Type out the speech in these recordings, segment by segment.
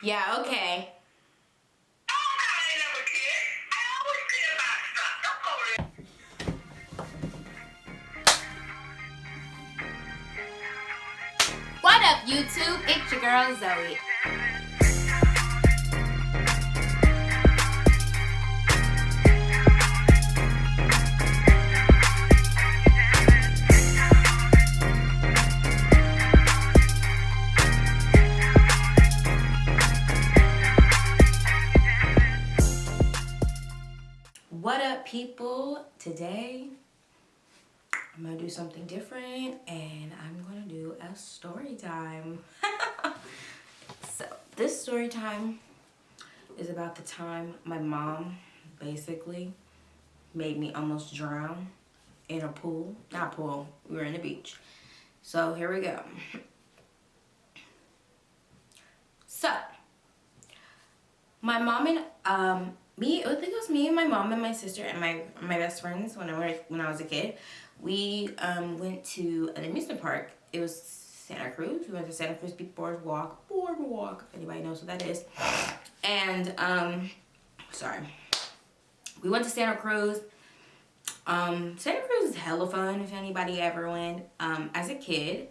Yeah, okay. What up, YouTube? It's your girl, Zoe. What up, people? Today, I'm gonna do something different, and I'm gonna do a story time. So, this story time is about the time my mom basically made me almost drown in a pool. Not pool, we were in the beach. So, here we go. So, my mom and me, I think it was me and my mom and my sister and my best friends when I was a kid. We went to an amusement park. It was Santa Cruz. We went to Santa Cruz Boardwalk, if anybody knows what that is. And sorry, we went to Santa Cruz. Santa Cruz is hella fun if anybody ever went. As a kid,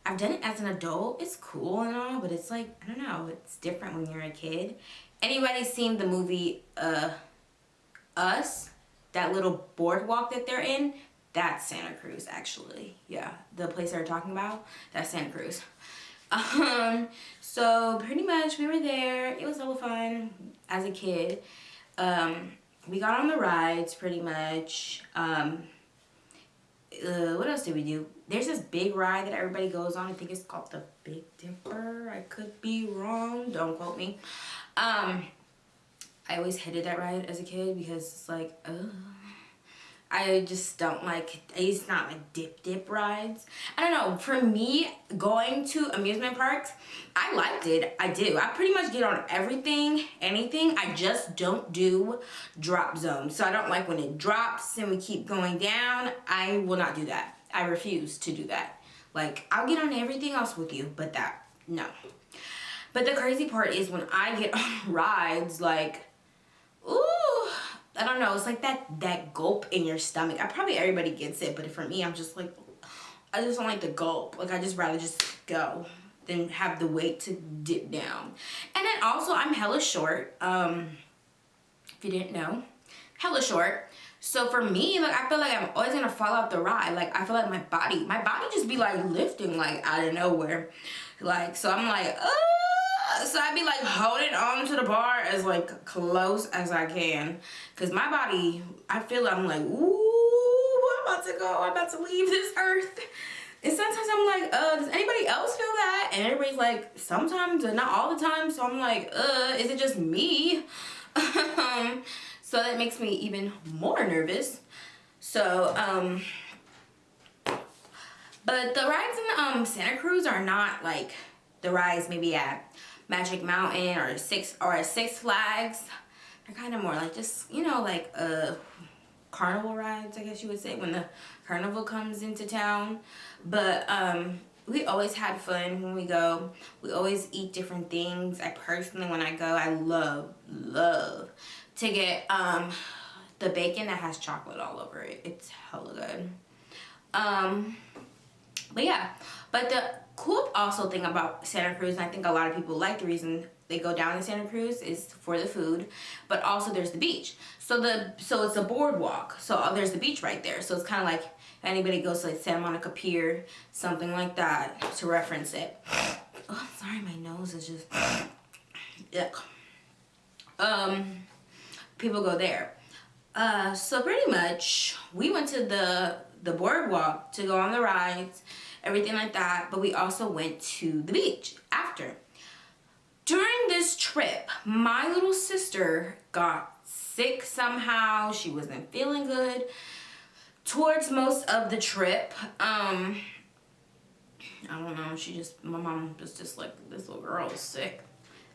I've done it as an adult. It's cool and all, but it's like, I don't know, it's different when you're a kid. Anybody seen the movie Us? That little boardwalk that they're in? That's Santa Cruz, actually. Yeah, the place they're talking about, that's Santa Cruz. So pretty much we were there. It was hella fun as a kid. We got on the rides pretty much. What else did we do? There's this big ride that everybody goes on. I think it's called the Big Dipper. I could be wrong. Don't quote me. I always hated that ride as a kid because it's like, I just don't like, it's not like dip rides. I don't know, for me, going to amusement parks, I liked it. I do. I pretty much get on everything, anything. I just don't do drop zones. So I don't like when it drops and we keep going down. I will not do that. I refuse to do that. Like, I'll get on everything else with you, but that, no. But the crazy part is when I get on rides, like, ooh, I don't know, it's like that gulp in your stomach. Probably everybody gets it, but for me, I'm just like, I just don't like the gulp. Like, I just rather just go than have the weight to dip down. And then also, I'm hella short. If you didn't know, hella short. So for me, like, I feel like I'm always gonna fall off the ride. Like, I feel like my body just be like lifting like out of nowhere. Like, so I'm like, so I be like holding on to the bar as like close as I can. Cause my body, I feel I'm like, ooh, I'm about to go. I'm about to leave this earth. And sometimes I'm like, does anybody else feel that? And everybody's like, sometimes and not all the time. So I'm like, is it just me? So that makes me even more nervous. So, but the rides in Santa Cruz are not like the rides maybe at Magic Mountain or Six Flags. They're kind of more like just, you know, like carnival rides, I guess you would say, when the carnival comes into town. But we always had fun when we go. We always eat different things. I personally, when I go, I love to get the bacon that has chocolate all over it. It's hella good. But yeah, but the cool also thing about Santa Cruz, and I think a lot of people like the reason they go down to Santa Cruz, is for the food, but also there's the beach. So it's a boardwalk. So there's the beach right there. So it's kind of like if anybody goes to like Santa Monica Pier, something like that, to reference it. Oh, sorry, my nose is just yuck. People go there. So pretty much we went to the boardwalk to go on the rides, everything like that, but we also went to the beach after. During this trip, my little sister got sick somehow. She wasn't feeling good towards most of the trip. I don't know, my mom was just like, this little girl is sick.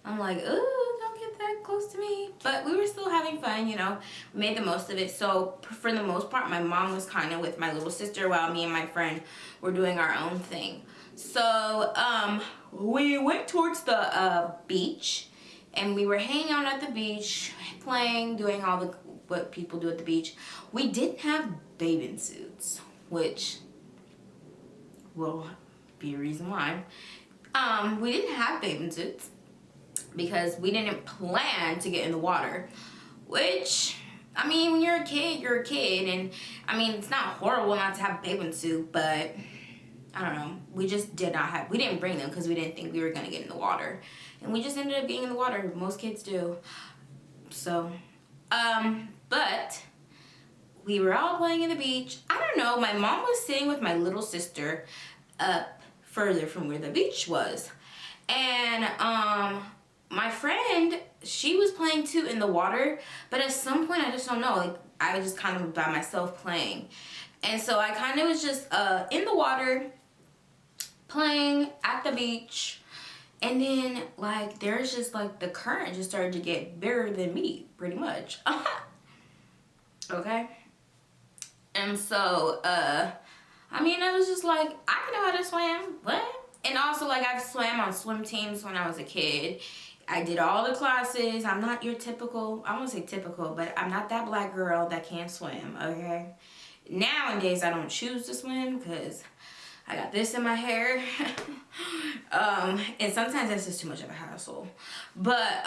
I'm like, oh, don't get that close to me. But we were still having fun, you know. We made the most of it. So for the most part, my mom was kind of with my little sister while me and my friend were doing our own thing. So we went towards the beach. and we were hanging out at the beach, playing, doing all the what people do at the beach. We didn't have bathing suits, which will be a reason why. We didn't have bathing suits because we didn't plan to get in the water, which, I mean, when you're a kid, you're a kid, and I mean, it's not horrible not to have a bathing suit, but I don't know, we just did not have, we didn't bring them because we didn't think we were going to get in the water, and we just ended up being in the water. Most kids do. So, but we were all playing in the beach. I don't know, my mom was sitting with my little sister up further from where the beach was, and my friend, she was playing too in the water, but at some point, I just don't know, like, I was just kind of by myself playing, and so I kind of was just in the water playing at the beach, and then like there's just like the current just started to get bigger than me, pretty much. Okay, and so I mean, I was just like, I know how to swim, what? And also, like, I've swam on swim teams when I was a kid. I did all the classes. I'm not your typical, I won't say typical, but I'm not that black girl that can't swim, okay? Nowadays, I don't choose to swim because I got this in my hair. And sometimes that's just too much of a hassle. But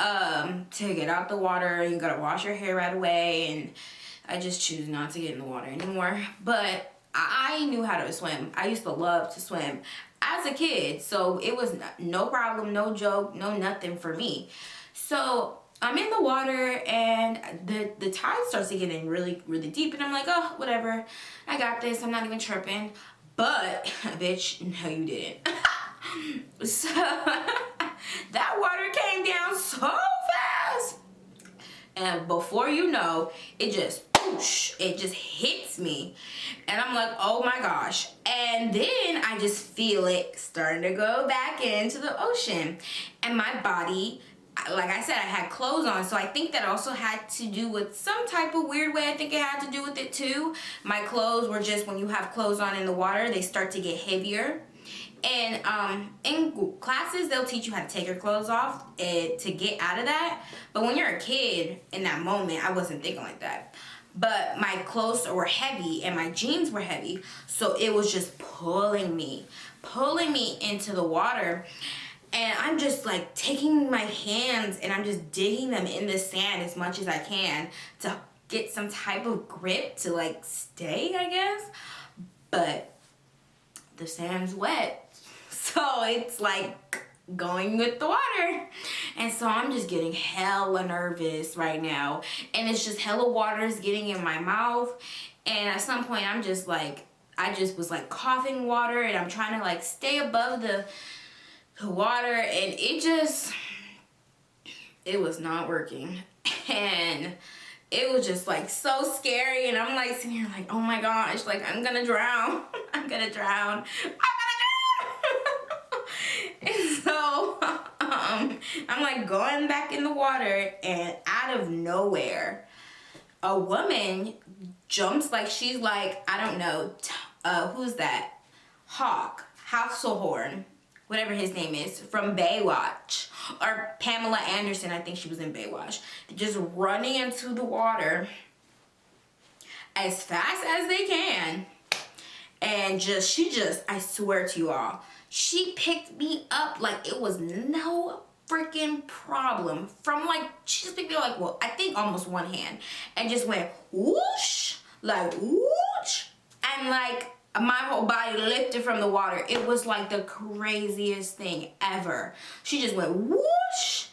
to get out the water, you gotta wash your hair right away, and I just choose not to get in the water anymore. But I knew how to swim. I used to love to swim as a kid, so it was no problem, no joke, no nothing for me. So I'm in the water, and the tide starts to get in really, really deep, and I'm like, oh, whatever, I got this, I'm not even tripping. But, bitch, no you didn't. So, that water came down so fast, and before you know, it just, whoosh, it just hits me, and I'm like, oh my gosh. And then I just feel it starting to go back into the ocean, and my body, like I said, I had clothes on, so I think that also had to do with some type of weird way. I think it had to do with it too. My clothes were just, when you have clothes on in the water, they start to get heavier. And in classes, they'll teach you how to take your clothes off to get out of that. But when you're a kid, in that moment, I wasn't thinking like that. But my clothes were heavy and my jeans were heavy, so it was just pulling me into the water. And I'm just like taking my hands and I'm just digging them in the sand as much as I can to get some type of grip to like stay, I guess. But the sand's wet, so it's like going with the water. And so I'm just getting hella nervous right now. And it's just hella water's getting in my mouth. And at some point I'm just like, I just was like coughing water, and I'm trying to like stay above the water, and it was not working, and it was just like so scary. And I'm like sitting here like, oh my gosh, like I'm gonna drown. I'm gonna drown. And so I'm like going back in the water, and out of nowhere a woman jumps, like she's like, I don't know, who's that, Hasselhorn, whatever his name is, from Baywatch, or Pamela Anderson, I think she was in Baywatch, just running into the water as fast as they can. And she just, I swear to you all, she picked me up like it was no freaking problem. From like, she just picked me up like, well, I think almost one hand, and just went whoosh, like whoosh, and like my whole body lifted from the water. It was like the craziest thing ever. She just went whoosh.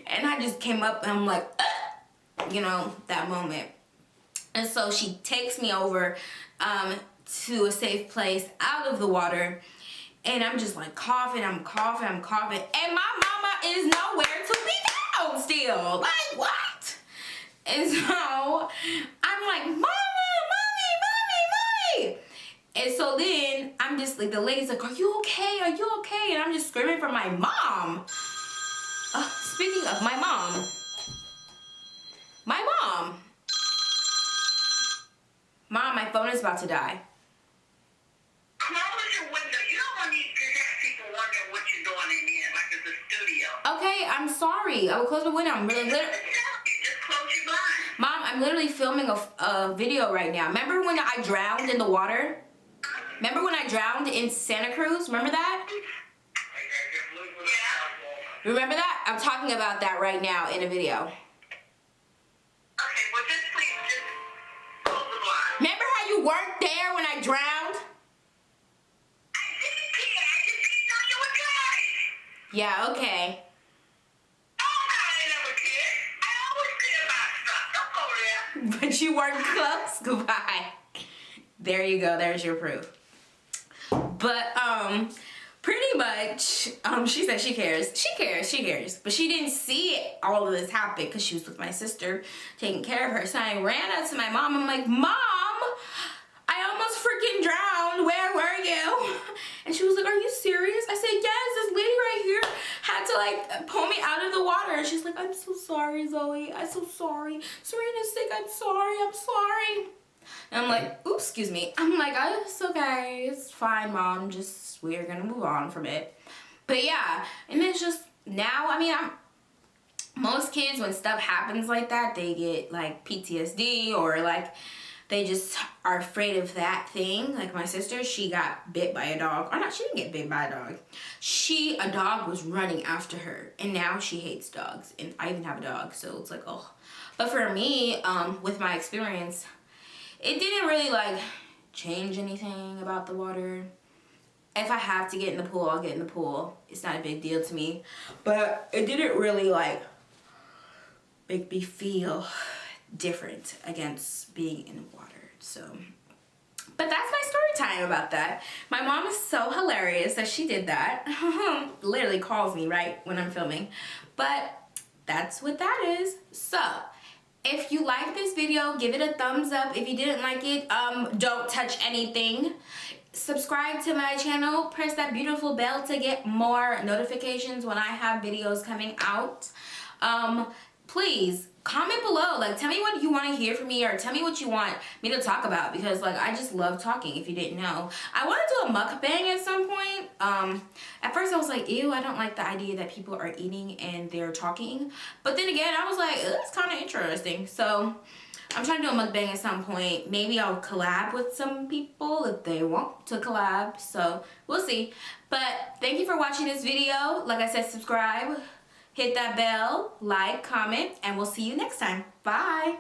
And I just came up and I'm like, you know, that moment. And so she takes me over to a safe place out of the water. And I'm just like coughing, I'm coughing. And my mama is nowhere to be found still. Like, what? And so I'm like, Mama, Mommy. And so then I'm just like, the lady's like, are you okay? Are you okay? And I'm just screaming for my mom. Speaking of my mom. Mom, my phone is about to die. Close your window. You don't want these people wondering what you're doing in here. Okay, I'm sorry. I will close my window. I'm really Just close your blinds. Mom, I'm literally filming a video right now. Remember when I drowned in the water? Remember when I drowned in Santa Cruz? Remember that? Remember that? I'm talking about that right now in a video. Okay, well just please, just close the blinds. Remember how you weren't there when I drowned? I didn't care. I just didn't know you were good. Yeah, okay. Oh, no, I never cared. I always care about stuff. Don't go there. But you weren't close. Goodbye. There you go. There's your proof. But, pretty much, she said she cares. She cares. But she didn't see it, all of this happen because she was with my sister taking care of her. So I ran out to my mom. I'm like, Mom, I almost freaking drowned. Where were you? And she was like, are you serious? I said, yes, this lady right here had to like pull me out of the water. And she's like, I'm so sorry, Zoe. I'm so sorry. Serena's sick. I'm sorry. And I'm like, oops, excuse me. I'm like, oh, it's okay. It's fine, Mom. Just, we're going to move on from it. But yeah, and it's just, now, I mean, most kids, when stuff happens like that, they get like PTSD or like they just are afraid of that thing. Like my sister, she got bit by a dog. Or not, she didn't get bit by a dog. A dog was running after her. And now she hates dogs. And I even have a dog, so it's like, oh. But for me, with my experience, it didn't really like change anything about the water. If I have to get in the pool, I'll get in the pool. It's not a big deal to me. But it didn't really like make me feel different against being in water. So, but that's my story time about that. My mom is so hilarious that she did that. Literally calls me right when I'm filming. But that's what that is. So, if you like this video, give it a thumbs up. If you didn't like it, don't touch anything. Subscribe to my channel. Press that beautiful bell to get more notifications when I have videos coming out. Please comment below. Like, tell me what you want to hear from me, or tell me what you want me to talk about, because like I just love talking, if you didn't know. I want to do a mukbang at some point. At first I was like, ew, I don't like the idea that people are eating and they're talking. But then again, I was like, it's kind of interesting. So I'm trying to do a mukbang at some point. Maybe I'll collab with some people if they want to collab. So we'll see. But thank you for watching this video. Like I said, subscribe, hit that bell, like, comment, and we'll see you next time. Bye.